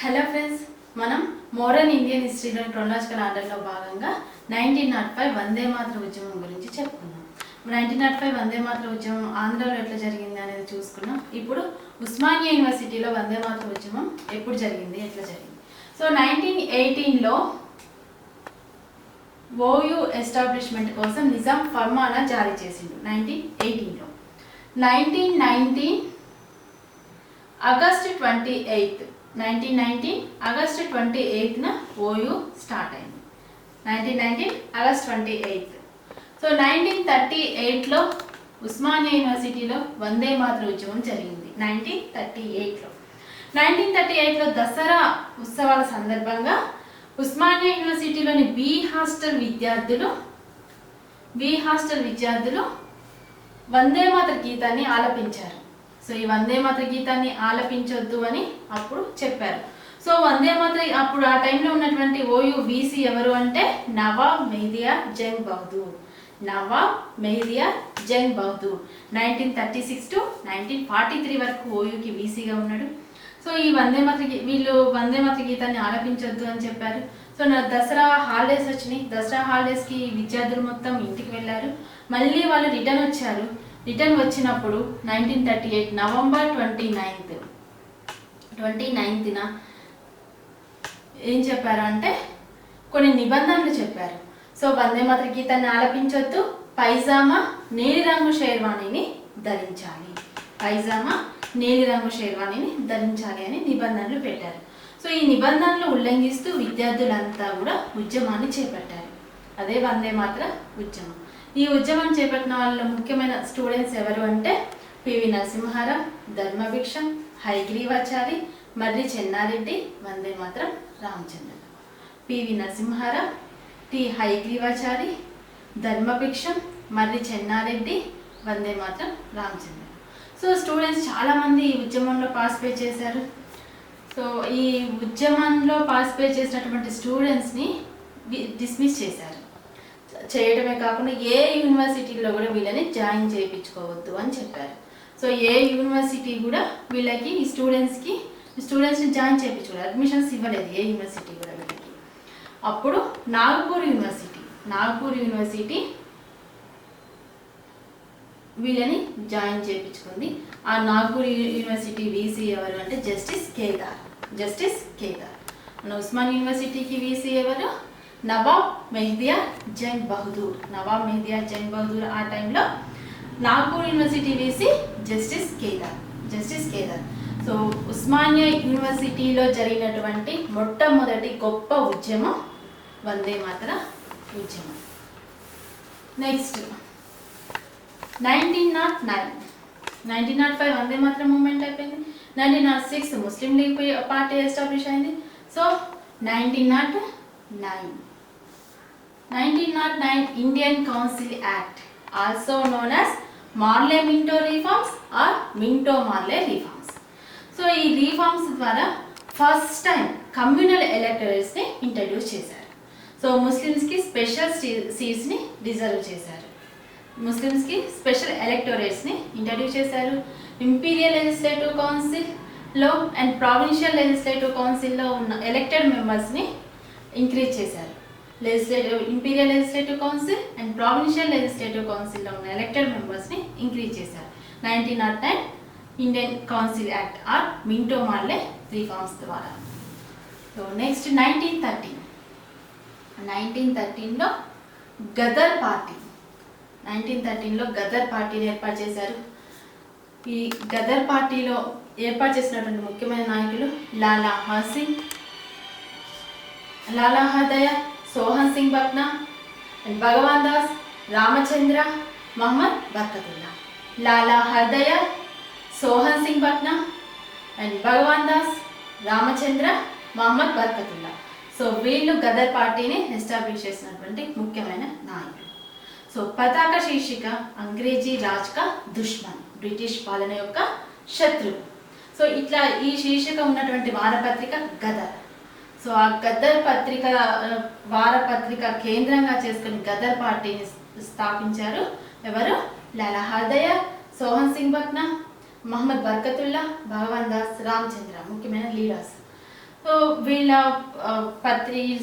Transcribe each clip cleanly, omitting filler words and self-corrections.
Hello friends, మనం modern Indian హిస్టరీలో chronological ఆర్డర్లో భాగంగా 1905 వందే మాతరం ఉద్యమం గురించి చెప్పుకున్నాం. 1905 వందే మాతరం ఉద్యమం ఆంధ్రాలో ఎట్లా జరిగింది అనేది చూసుకున్నాం. ఇప్పుడు ఉస్మానియా యూనివర్సిటీలో వందే మాతరం ఉద్యమం ఎప్పుడు జరిగింది, ఎట్లా జరిగింది. సో 1918లో ఓయూ ఎస్టాబ్లిష్మెంట్ కోసం నిజాం ఫర్మానా జారీ చేసిండు 1918లో. 1919 ఆగస్టు 28 1919 ఆగస్టు 28న ఓయూ స్టార్ట్ అయింది. 1919 ఆగస్ట్ 28. సో 1938లో ఉస్మానియా యూనివర్సిటీలో వందే మాతరం ఉద్యమం జరిగింది. 1938లో దసరా ఉత్సవాల సందర్భంగా ఉస్మానియా యూనివర్సిటీలోని బి హాస్టల్ విద్యార్థులు వందే మాతర గీతాన్ని ఆలపించారు. సో ఈ వందే మాతర గీతాన్ని ఆలపించొద్దు అని అప్పుడు చెప్పారు. సో వందే మాతర అప్పుడు ఆ టైంలో ఉన్నటువంటి ఓయూ వీసీ ఎవరు అంటే నవాబ్ మెహదియార్ జంగ్ బహదూర్. 1936 to 1943 వరకు ఓయూకి వీసీగా ఉన్నాడు. సో ఈ వీళ్ళు వందే మాతర గీతాన్ని ఆలపించొద్దు అని చెప్పారు. సో దసరా హాలిడేస్ వచ్చినాయి. దసరా హాలిడేస్కి విద్యార్థులు మొత్తం ఇంటికి వెళ్ళారు. మళ్ళీ వాళ్ళు రిటర్న్ వచ్చారు. రిటర్న్ వచ్చినప్పుడు 1938 నవంబర్ 29న ఏం చెప్పారు అంటే కొన్ని నిబంధనలు చెప్పారు. సో వందే మాతర గీతాన్ని ఆలపించొద్దు, పైజామా నీలిరంగు షేర్వాణిని ధరించాలి, అని నిబంధనలు పెట్టారు. సో ఈ నిబంధనలు ఉల్లంఘిస్తూ విద్యార్థులంతా కూడా ఉద్యమాన్ని చేపట్టారు. అదే వందే మాతర ఉద్యమం. ఈ ఉద్యమం చేపట్టిన వాళ్ళ ముఖ్యమైన స్టూడెంట్స్ ఎవరు అంటే పివి నరసింహారావు, ధర్మభిక్షం, హయగ్రీవాచారి, మర్రి చెన్నారెడ్డి, వందే మాతరం రామచంద్ర. పివి నరసింహారావు, టి హయగ్రీవాచారి, ధర్మభిక్షం, మర్రి చెన్నారెడ్డి, వందే మాతరం రామచంద్ర. సో స్టూడెంట్స్ చాలామంది ఈ ఉద్యమంలో పార్టిసిపేట్ చేశారు. సో ఈ ఉద్యమంలో పార్టిసిపేట్ చేసినటువంటి స్టూడెంట్స్ని డిస్మిస్ చేశారు. చేయడమే కాకుండా ఏ యూనివర్సిటీలో కూడా వీళ్ళని జాయిన్ చేయించుకోవద్దు అని చెప్పారు. సో ఏ యూనివర్సిటీ కూడా వీళ్ళకి ఈ స్టూడెంట్స్ని జాయిన్ చేయించుకోలేదు, అడ్మిషన్స్ ఇవ్వలేదు ఏ యూనివర్సిటీ కూడా వీళ్ళకి. అప్పుడు నాగపూర్ యూనివర్సిటీ వీళ్ళని జాయిన్ చేయించుకుంది. ఆ నాగపూర్ యూనివర్సిటీ వీసీ ఎవరు అంటే జస్టిస్ కేదార్. మన ఉస్మాన్ యూనివర్సిటీకి వీసీ ఎవరు? నవాబ్ మెహదియార్ జంగ్ బహదూర్. ఆ టైంలో Nagpur university VC justice Kedar. So Osmania యూనివర్సిటీలో జరిగినటువంటి మొట్టమొదటి గొప్ప ఉద్యమం వందే మాతర ఉద్యమం. నెక్స్ట్ 1905 వందే మాతర మూవ్మెంట్ అయిపోయింది. 1906 ముస్లిం లీగ్ పార్టీ ఎస్టాబ్లిష్ అయింది. So 1909 Indian council act, also known as Morley Minto reforms or Minto Morley reforms. So ఈ రిఫార్మ్స్ ద్వారా ఫస్ట్ టైం కమ్యూనల్ ఎలక్టరేట్స్ని ఇంట్రడ్యూస్ చేశారు. సో ముస్లిమ్స్కి స్పెషల్ సీట్స్ని రిజర్వ్ చేశారు. స్పెషల్ ఎలక్టోరేట్స్ని ఇంట్రడ్యూస్ చేశారు. ఇంపీరియల్ లెజిస్లేటివ్ కౌన్సిల్లో అండ్ ప్రావిన్షియల్ లెజిస్లేటివ్ కౌన్సిల్లో ఉన్న ఎలక్టెడ్ మెంబర్స్ని ఇంక్రీజ్ చేశారు. Imperial legislative council and provincial legislative కౌన్సిల్లో ఉన్న ఎలక్టెడ్ మెంబర్స్ని ఇంక్రీజ్ చేశారు 1909 Indian council act or Minto Morley reforms ద్వారా. సో నెక్స్ట్ 1913లో గదర్ పార్టీని ఏర్పాటు చేశారు. ఈ గదర్ పార్టీలో ఏర్పాటు చేసినటువంటి ముఖ్యమైన నాయకులు Lala Hardayal, Sohan Singh Bakna and Bhagwan Das, Ramchandra, Mohammad Barkatullah. Lala Hardayal, Sohan Singh Bakna and Bhagwan Das, Ramchandra, Mohammad Barkatullah. So వీళ్ళు గదర్ పార్టీని ఎస్టాబ్లిష్ చేసినటువంటి ముఖ్యమైన నాయకులు. సో పతాక శీర్షిక అంగ్రేజీ రాజ్ కా దుష్మన్, బ్రిటిష్ పాలన యొక్క శత్రువు. సో ఇట్లా ఈ శీర్షిక ఉన్నటువంటి వారపత్రిక గదర్. సో ఆ గదర్ వారపత్రిక కేంద్రంగా చేసుకుని గదర్ పార్టీని స్థాపించారు ఎవరు? లాలా హర్దయాల్, సోహన్ సింగ్ బక్నా, మహమ్మద్ బర్కతుల్లా, భగవాన్ దాస్, రామచంద్ర ముఖ్యమైన లీడర్స్. సో సో వీళ్ళ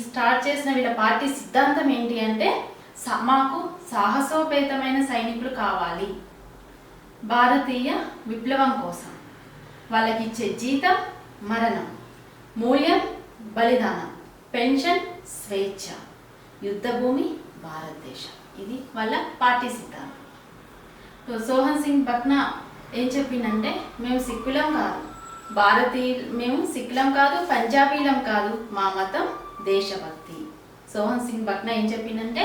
స్టార్ట్ చేసిన వీళ్ళ పార్టీ సిద్ధాంతం ఏంటి అంటే మాకు సాహసోపేతమైన సైనికులు కావాలి, భారతీయ విప్లవం కోసం వాళ్ళకి ఇచ్చే జీతం మరణం, మూల్యం బలిదానం, పెన్షన్ స్వేచ్ఛ, యుద్ధ భూమి భారతదేశం. ఇది వాళ్ళ పార్టీ సిద్ధాంతం. సోహన్ సింగ్ బక్నా ఏం చెప్పిందంటే మేము సిక్కులం కాదు, మేము సిక్కులం కాదు, పంజాబీలం కాదు, మా మతం దేశభక్తి. సోహన్ సింగ్ బక్నా ఏం చెప్పిందంటే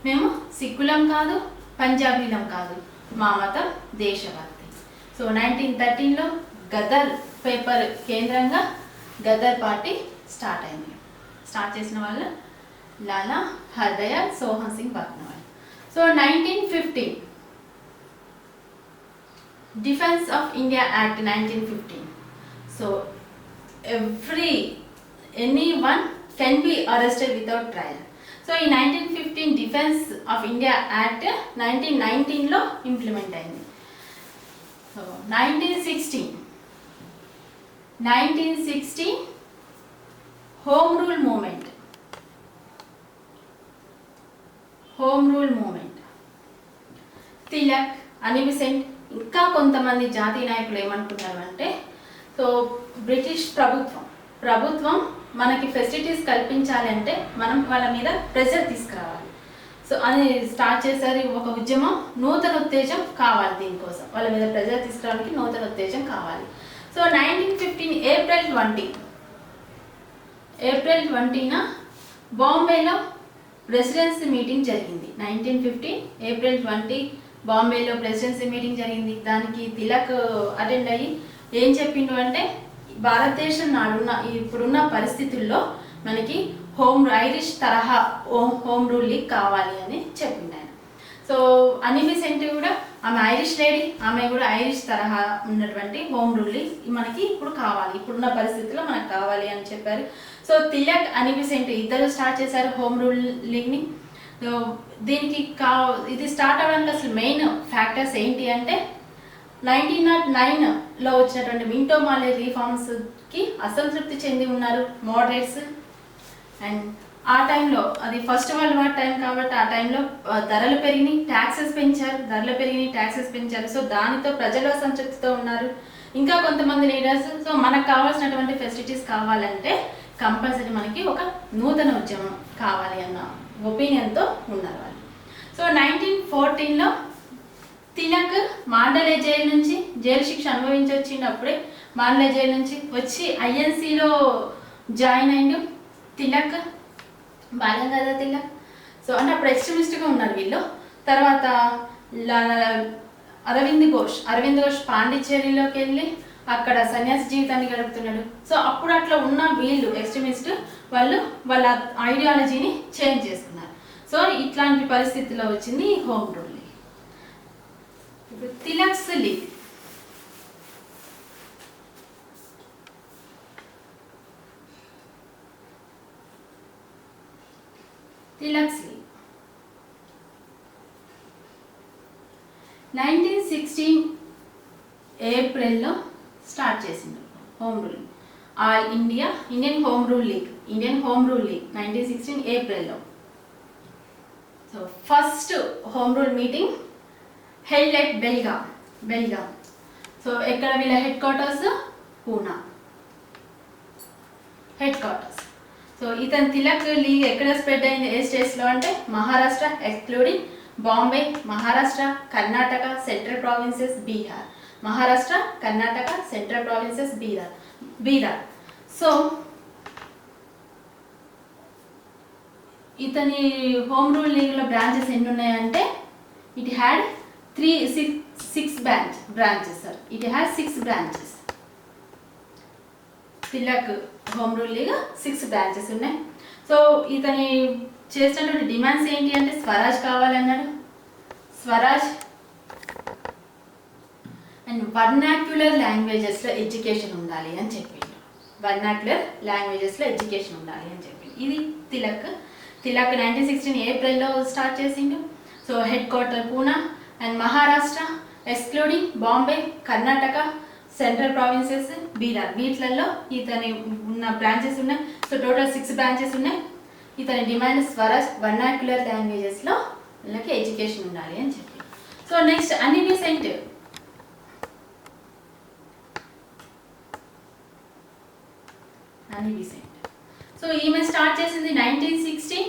మేము సిక్కులం కాదు, పంజాబీలం కాదు, మా మతం దేశభక్తి. సో 1913లో గదర్ పేపర్ కేంద్రంగా గదర్ పార్టీ స్టార్ట్ అయింది. స్టార్ట్ చేసిన వాళ్ళు లాలా హర్దయాల్ సోహన్ సింగ్ బక్నా వాళ్ళు. So 1915 defence of India act 1915. So anyone can be arrested without trial. So ఈ 1915 డిఫెన్స్ ఆఫ్ ఇండియా యాక్ట్ 1919లో ఇంప్లిమెంట్ అయింది. So 1916 home rule movement Tilak, Annie Besant ఇంకా కొంతమంది జాతీయ నాయకులు ఏమనుకున్నారు అంటే సో బ్రిటిష్ ప్రభుత్వం మనకి ఫెసిలిటీస్ కల్పించాలి అంటే మనం వాళ్ళ మీద ప్రెషర్ తీసుకురావాలి. సో అది స్టార్ట్ చేశారు ఒక ఉద్యమం, నూతన ఉత్తేజం కావాలి, దీనికోసం వాళ్ళ మీద ప్రెషర్ తీసుకురావడానికి నూతన ఉత్తేజం కావాలి. సో 1915 ఏప్రిల్ 20న బాంబేలో ప్రెసిడెన్సీ మీటింగ్ జరిగింది. 1915 ఏప్రిల్ 20 బాంబేలో ప్రెసిడెన్సీ మీటింగ్ జరిగింది. దానికి తిలక్ అటెండ్ అయ్యి ఏం చెప్పిండు అంటే భారతదేశం ఇప్పుడున్న పరిస్థితుల్లో మనకి ఐరిష్ తరహా హోమ్ రూల్ లీగ్ కావాలి అని చెప్పిండు ఆయన. సో అనీ బెసెంట్ కూడా ఆమె ఐరిష్ లేడీ, ఆమె కూడా ఐరిష్ తరహా ఉన్నటువంటి హోమ్ రూల్ లీగ్ మనకి ఇప్పుడు కావాలి, ఇప్పుడున్న పరిస్థితుల్లో మనకు కావాలి అని చెప్పారు. సో తిలక్, అనీ బెసెంట్ ఇద్దరు స్టార్ట్ చేశారు హోమ్ రూల్ లీగ్ని. సో దీనికి ఇది స్టార్ట్ అవ్వడానికి అసలు మెయిన్ ఫ్యాక్టర్స్ ఏంటి అంటే 1909లో వచ్చినటువంటి మింటో మాలే రీఫార్మ్స్కి అసంతృప్తి చెంది ఉన్నారు మోడరేట్స్. అండ్ ఆ టైంలో అది ఫస్ట్ వరల్డ్ వార్ టైం కాబట్టి ఆ టైంలో ధరలు పెరిగినాయి, ట్యాక్సెస్ పెంచారు. సో దానితో ప్రజలు అసంతృప్తితో ఉన్నారు. ఇంకా కొంతమంది లీడర్స్ సో మనకు కావాల్సినటువంటి ఫెసిలిటీస్ కావాలంటే కంపల్సరీ మనకి ఒక నూతన ఉద్యమం కావాలి అన్న ఒపీనియన్తో ఉన్నారు వాళ్ళు. సో 1914లో తిలక్ మాండలే జైలు నుంచి జైలు శిక్ష అనుభవించి వచ్చినప్పుడే మాండలే జైలు నుంచి వచ్చి ఐఎన్సీలో జాయిన్ అయిండు తిలక్, బాలగంగాధర్ తిలక్. సో అంటే అప్పుడు ఎక్స్ట్రీమిస్ట్గా ఉన్నారు వీళ్ళు. తర్వాత అరవింద్ ఘోష్ పాండిచ్చేరిలోకి వెళ్ళి అక్కడ సన్యాసి జీవితాన్ని గడుపుతున్నాడు. సో అప్పుడు అట్లా ఉన్న వీళ్ళు ఎక్స్ట్రీమిస్ట్ వాళ్ళ ఐడియాలజీని చేంజ్ చేసుకున్నారు. సో ఇట్లాంటి పరిస్థితిలో వచ్చింది హోమ్ రూల్ లీగ్. ఇప్పుడు తిలక్స్ లీగ్. తిలక్స్ లీగ్ 1916 ఏప్రిల్లో స్టార్ట్ చేసింది home rule. Indian home rule league 1916 ఏప్రిల్లో. So first home rule meeting held at Belgaum. So ఎక్కడ వీళ్ళ head quarters? Poona head quarters. So ఇతని తిలక్ లీగ్ ఎక్కడ స్ప్రెడ్ అయింది ఏ స్టేట్స్లో అంటే Maharashtra excluding Bombay, Maharashtra, Karnataka, central provinces, Bihar. Maharashtra, Karnataka, central provinces, Bihar. So ఇతని హోమ్ రూల్ లీగ్లో బ్రాంచెస్ ఎన్ని ఉన్నాయంటే it had 6 branches sir. It had 6 branches. Tilak home rule league 6 branches ఉన్నాయి. సో ఇతని చేసినటువంటి డిమాండ్స్ ఏంటి అంటే స్వరాజ్ కావాలన్నాడు, స్వరాజ్ అండ్ వర్నాక్యులర్ లాంగ్వేజెస్లో ఎడ్యుకేషన్ ఉండాలి అని చెప్పిండు. ఇది తిలక్ 1916 ఏప్రిల్లో స్టార్ట్ చేసిండు. So head quarter Poona and Maharashtra excluding Bombay, Karnataka, central provinces, Bihar. వీటిలలో ఇతని ఉన్న బ్రాంచెస్ ఉన్నాయి. సో టోటల్ 6 బ్రాంచెస్ ఉన్నాయి. ఇతని డిమాండ్ స్వరాజ్ వర్నాక్యులర్ లాంగ్వేజెస్లో వీళ్ళకి ఎడ్యుకేషన్ ఉండాలి అని చెప్పి. సో నెక్స్ట్ అన్ని బీసెంట్. సో ఈమె స్టార్ట్ చేసింది 1916.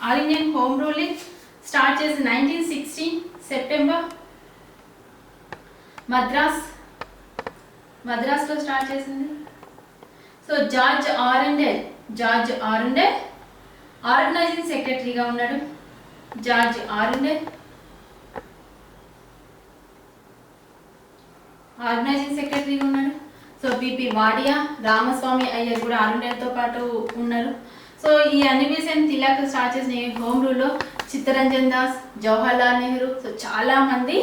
All Indian home ruling start చేసింది 1916 సెప్టెంబర్. మద్రాస్లో స్టార్ట్ చేసింది. సో జార్జ్ ఆరెండెల్ ఆర్గనైజింగ్ సెక్రటరీగా ఉన్నాడు. జార్జ్ ఆరెండెల్ ఆర్గనైజింగ్ సెక్రటరీగా ఉన్నాడు. సో పిపి వాడియా, రామస్వామి అయ్యర్ కూడా ఆరెండెల్తో పాటు ఉన్నారు. సో ఈ అన్ని బీసెంట్ తిలక్ స్టార్ట్ చేసిన హోమ్ రూల్లో చిత్తరంజన్ దాస్, జవహర్లాల్ నెహ్రూ, సో చాలా మంది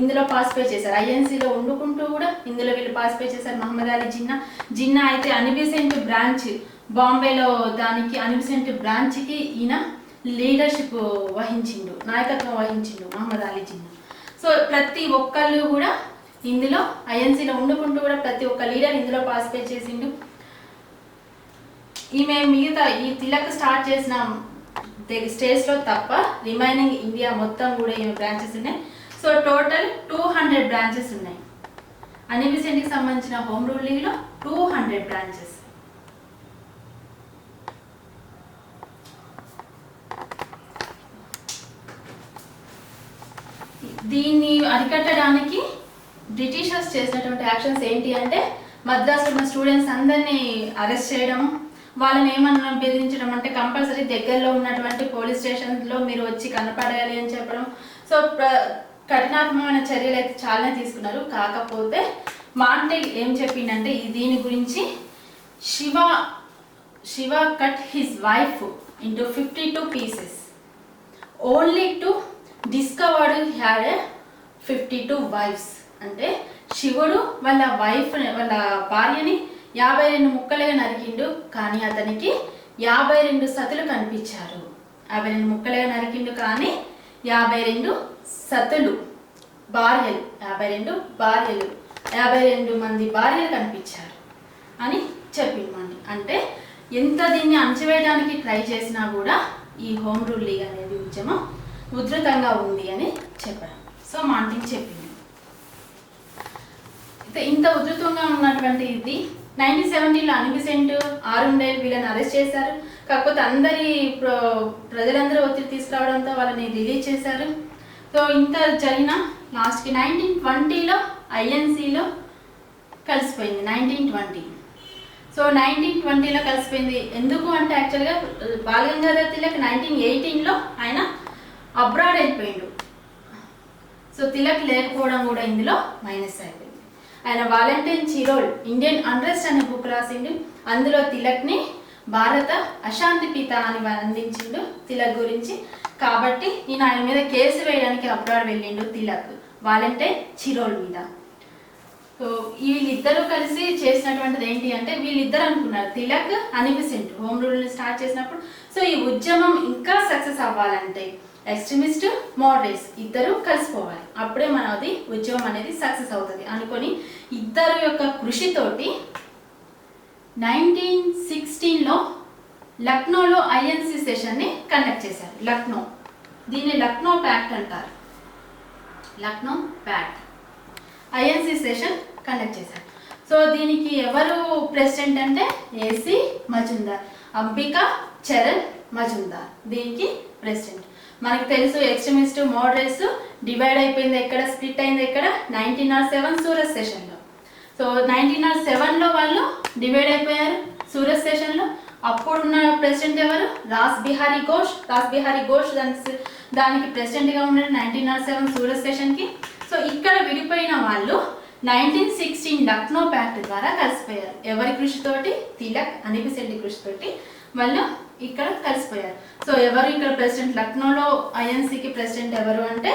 ఇందులో పార్టిసిపేట్ చేశారు. ఐఎన్సీలో వండుకుంటూ కూడా ఇందులో వీళ్ళు పార్టిసిపేట్ చేశారు. మహమ్మద్ అలీ జిన్నా అయితే అనిబిసెంట్ బ్రాంచ్ బాంబేలో దానికి అనిబిసెంట్ బ్రాంచ్కి ఈయన లీడర్షిప్ వహించిండు, నాయకత్వం వహించిండు మహమ్మద్ అలీ జిన్నా. సో ప్రతి ఒక్కళ్ళు కూడా ఇందులో ఐఎన్సీలో వండుకుంటూ కూడా ప్రతి ఒక్క లీడర్ ఇందులో పార్టిసిపేట్ చేసిండు. ఈమె మిగతా ఈ తిలక్ స్టార్ట్ చేసిన స్టేట్స్లో తప్ప రిమైనింగ్ ఇండియా మొత్తం కూడా ఈమె బ్రాంచెస్ ఉన్నాయి. సో టోటల్ 200 బ్రాంచెస్ ఉన్నాయి. అనిబిసెంట్కి సంబంధించిన హోమ్ రూలింగ్లో 200 బ్రాంచెస్. దీన్ని అరికట్టడానికి బ్రిటిషర్స్ చేసినటువంటి యాక్షన్స్ ఏంటి అంటే మద్రాసులో ఉన్న స్టూడెంట్స్ అందరినీ అరెస్ట్ చేయడం, వాళ్ళని ఏమన్నా బెదిరించడం, అంటే కంపల్సరీ దగ్గరలో ఉన్నటువంటి పోలీస్ స్టేషన్లో మీరు వచ్చి కనపడాలి అని చెప్పడం. సో కఠినాత్మకమైన చర్యలు అయితే చాలానే తీసుకున్నారు. కాకపోతే మాంటెగ్ ఏం చెప్పిండంటే దీని గురించి Shiva cut his wife into 52 pieces only to discovered had 52 wives. అంటే శివుడు వాళ్ళ భార్యని 52 ముక్కలుగా నరికిండు, కానీ అతనికి 52 సతులు కనిపించారు. 52 ముక్కలుగా నరికిండు కానీ 52 సతులు భార్యలు, 52 మంది భార్యలు కనిపించారు అని చెప్పింది. అంటే ఎంత దీన్ని అణచివేయడానికి ట్రై చేసినా కూడా ఈ హోమ్ రూల్ లీగ్ అనేది ఉద్యమం ఉధృతంగా ఉంది అని చెప్పారు. సో మాంటింగ్ చెప్పింది. ఇంత ఉధృతంగా ఉన్నటువంటి ఇది 1970లో అనిబిసెంట్, ఆరుండేల్ వీళ్ళని అరెస్ట్ చేశారు. కాకపోతే ప్రజలందరూ ఒత్తిడి తీసుకురావడంతో వాళ్ళని రిలీజ్ చేశారు. సో ఇంత జరిగిన లాస్ట్కి 1920లో ఐఎన్సీలో కలిసిపోయింది. 1920. సో 1920లో కలిసిపోయింది. ఎందుకు అంటే యాక్చువల్గా బాలగంగాధర్ తిలక్ 1918లో ఆయన అబ్రాడ్ అయిపోయిండు. సో తిలక్ లేకపోవడం కూడా ఇందులో మైనస్ అయిపోయింది. ఆయన వాలంటైన్ చిరోల్ ఇండియన్ అన్రెస్ట్ అనే బుక్ రాసిండు. అందులో తిలక్ని భారత అశాంతి పిత అని వర్ణించిండు తిలక్ గురించి. కాబట్టి ఈయన ఆయన మీద కేసు వేయడానికి అబ్రాడ్ వెళ్ళిండు తిలక్ వాలంటైన్ చిరోల్ మీద. సో వీళ్ళిద్దరూ కలిసి చేసినటువంటిది ఏంటి అంటే వీళ్ళిద్దరు అనుకున్నారు తిలక్, అనిబిసెంట్ హోమ్ రూల్ని స్టార్ట్ చేసినప్పుడు సో ఈ ఉద్యమం ఇంకా సక్సెస్ అవ్వాలంటే ఎక్స్ట్రీమిస్ట్, మోడరేట్స్ ఇద్దరు కలిసిపోవాలి, అప్పుడే మనది ఉద్యమం అనేది సక్సెస్ అవుతుంది అనుకొని ఇద్దరు యొక్క కృషితోటి 1916లో లక్నోలో ఐఎన్సీ సెషన్ని కండక్ట్ చేశారు. దీన్ని లక్నో ప్యాక్ట్ అంటారు. Lucknow pact INC session conduct చేశారు. సో దీనికి ఎవరు ప్రెసిడెంట్ అంటే ఏసీ మజుందార్, అంబికా చరణ్ మజుందార్ దీనికి ప్రెసిడెంట్. మనకు తెలుసు ఎక్స్ట్రీమిస్ట్, మోడరేట్స్ డివైడ్ అయిపోయింది ఎక్కడ, స్ప్లిట్ అయింది ఎక్కడ, 1907 సూరత్ సెషన్లో. సో 1907లో వాళ్ళు డివైడ్ అయిపోయారు సూరత్ సెషన్లో. అప్పుడున్న ప్రెసిడెంట్ ఎవరు? రాస్ బిహారీ ఘోష్ దానికి ప్రెసిడెంట్గా ఉన్నాడు 1907 సూరత్ సెషన్కి. సో ఇక్కడ విడిపోయిన వాళ్ళు 1916 లక్నో ప్యాక్ట్ ద్వారా కలిసిపోయారు. ఎవరి కృషితోటి? తిలక్, అనిబిసెంట్ కృషితోటి వాళ్ళు ఇక్కడ కలిసిపోయారు. సో ఎవరు ఇక్కడ ప్రెసిడెంట్? లక్నోలో ఐఎన్సీకి ప్రెసిడెంట్ ఎవరు అంటే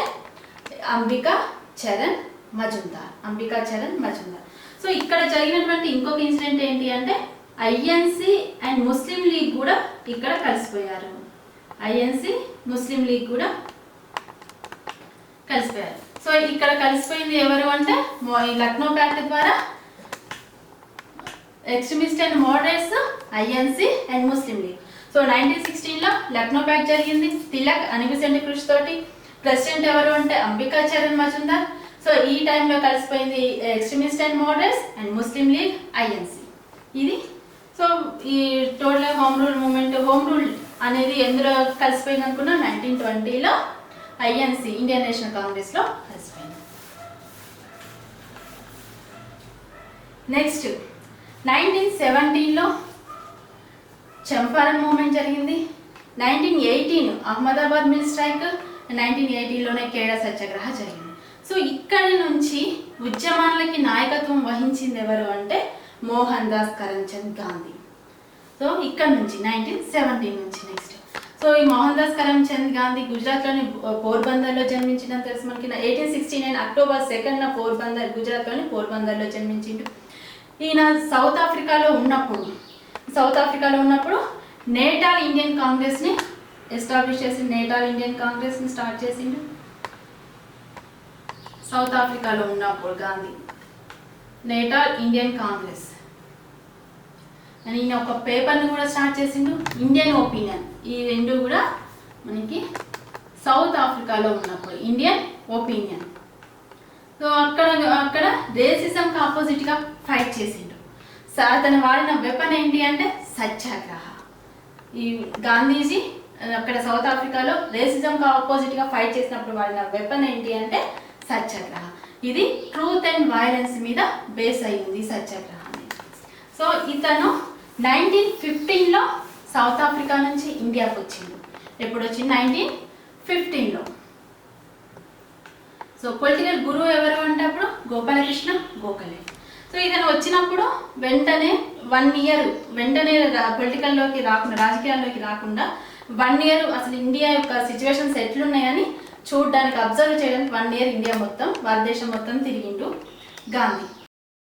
అంబికా చరణ్ మజుందార్. సో ఇక్కడ జరిగినటువంటి ఇంకొక ఇన్సిడెంట్ ఏంటి అంటే ఐఎన్సీ అండ్ ముస్లిం లీగ్ కూడా ఇక్కడ కలిసిపోయారు. ఐఎన్సీ, ముస్లిం లీగ్ కూడా కలిసిపోయారు. సో సో ఇక్కడ కలిసిపోయింది ఎవరు అంటే ఈ లక్నో ప్యాక్ట్ ద్వారా extremist and moderates, INC and Muslim league. So 1916లో లక్నో ప్యాక్ట్ జరిగింది. తిలక్, అనిబిసెంట్ కృషి తోటి. ప్రెసిడెంట్ ఎవరు అంటే అంబికా చరణ్ మజుందార్. సో ఈ టైంలో కలిసిపోయింది extremist and moderates and Muslim league, INC. ఇది సో ఈ total home rule moment, home rule అనేది ఎందులో కలిసిపోయింది అనుకున్నా 1920లో ఐఎన్సి, ఇండియన్ నేషనల్ కాంగ్రెస్లో కలిసిపోయింది. నెక్స్ట్ 1917లో చంపారన్ మూమెంట్ జరిగింది. 1918 అహ్మదాబాద్ మిల్ స్ట్రైక్, 1918లోనే కేడా సత్యాగ్రహ జరిగింది. సో ఇక్కడి నుంచి ఉద్యమాలకి నాయకత్వం వహించింది ఎవరు అంటే మోహన్ దాస్ కరమ్చంద్ గాంధీ. సో ఇక్కడ నుంచి 1917 నుంచి నెక్స్ట్. సో ఈ మోహన్ దాస్ కరమ్చంద్ గాంధీ గుజరాత్లోని పోర్బందర్లో జన్మించిందని తెలుసు మనకి. 1869 అక్టోబర్ 2న పోర్బందర్, గుజరాత్లోని పోర్బందర్లో జన్మించిండు. ఈయన సౌత్ ఆఫ్రికాలో ఉన్నప్పుడు నేటాల్ ఇండియన్ కాంగ్రెస్ని ఎస్టాబ్లిష్ చేసి నేటాల్ ఇండియన్ కాంగ్రెస్ని స్టార్ట్ చేసిండు. సౌత్ ఆఫ్రికాలో ఉన్నప్పుడు గాంధీ నేటాల్ ఇండియన్ కాంగ్రెస్ అని ఈయన ఒక పేపర్ని కూడా స్టార్ట్ చేసిండు, ఇండియన్ ఒపీనియన్. ఈ రెండు కూడా మనకి సౌత్ ఆఫ్రికాలో ఉన్నప్పుడు ఇండియన్ ఒపీనియన్. సో అక్కడ రేసిజంకి ఆపోజిట్గా ఫైట్ చేసిండు. అతను వాడిన వెపన్ ఏంటి అంటే సత్యాగ్రహ. ఈ గాంధీజీ అక్కడ సౌత్ ఆఫ్రికాలో రేసిజంకి ఆపోజిట్గా ఫైట్ చేసినప్పుడు వాడిన వెపన్ ఏంటి అంటే సత్యాగ్రహ. ఇది ట్రూత్ అండ్ వైలెన్స్ మీద బేస్ అయ్యింది సత్యాగ్రహ అనేది. సో ఇతను 1915లో సౌత్ ఆఫ్రికా నుంచి ఇండియాకి వచ్చిండు. ఎప్పుడు వచ్చింది? 1915లో. సో పొలిటికల్ గురువు ఎవరు అంటే అప్పుడు గోపాలకృష్ణ గోఖలే. సో ఇతను వచ్చినప్పుడు వెంటనే 1 ఇయర్ వెంటనే పొలిటికల్లోకి రాకుండా, రాజకీయాల్లోకి రాకుండా 1 ఇయర్ అసలు ఇండియా యొక్క సిచ్యువేషన్స్ ఎట్లున్నాయని చూడడానికి, అబ్జర్వ్ చేయడానికి 1 ఇయర్ ఇండియా మొత్తం, భారతదేశం మొత్తం తిరిగిండు గాంధీ.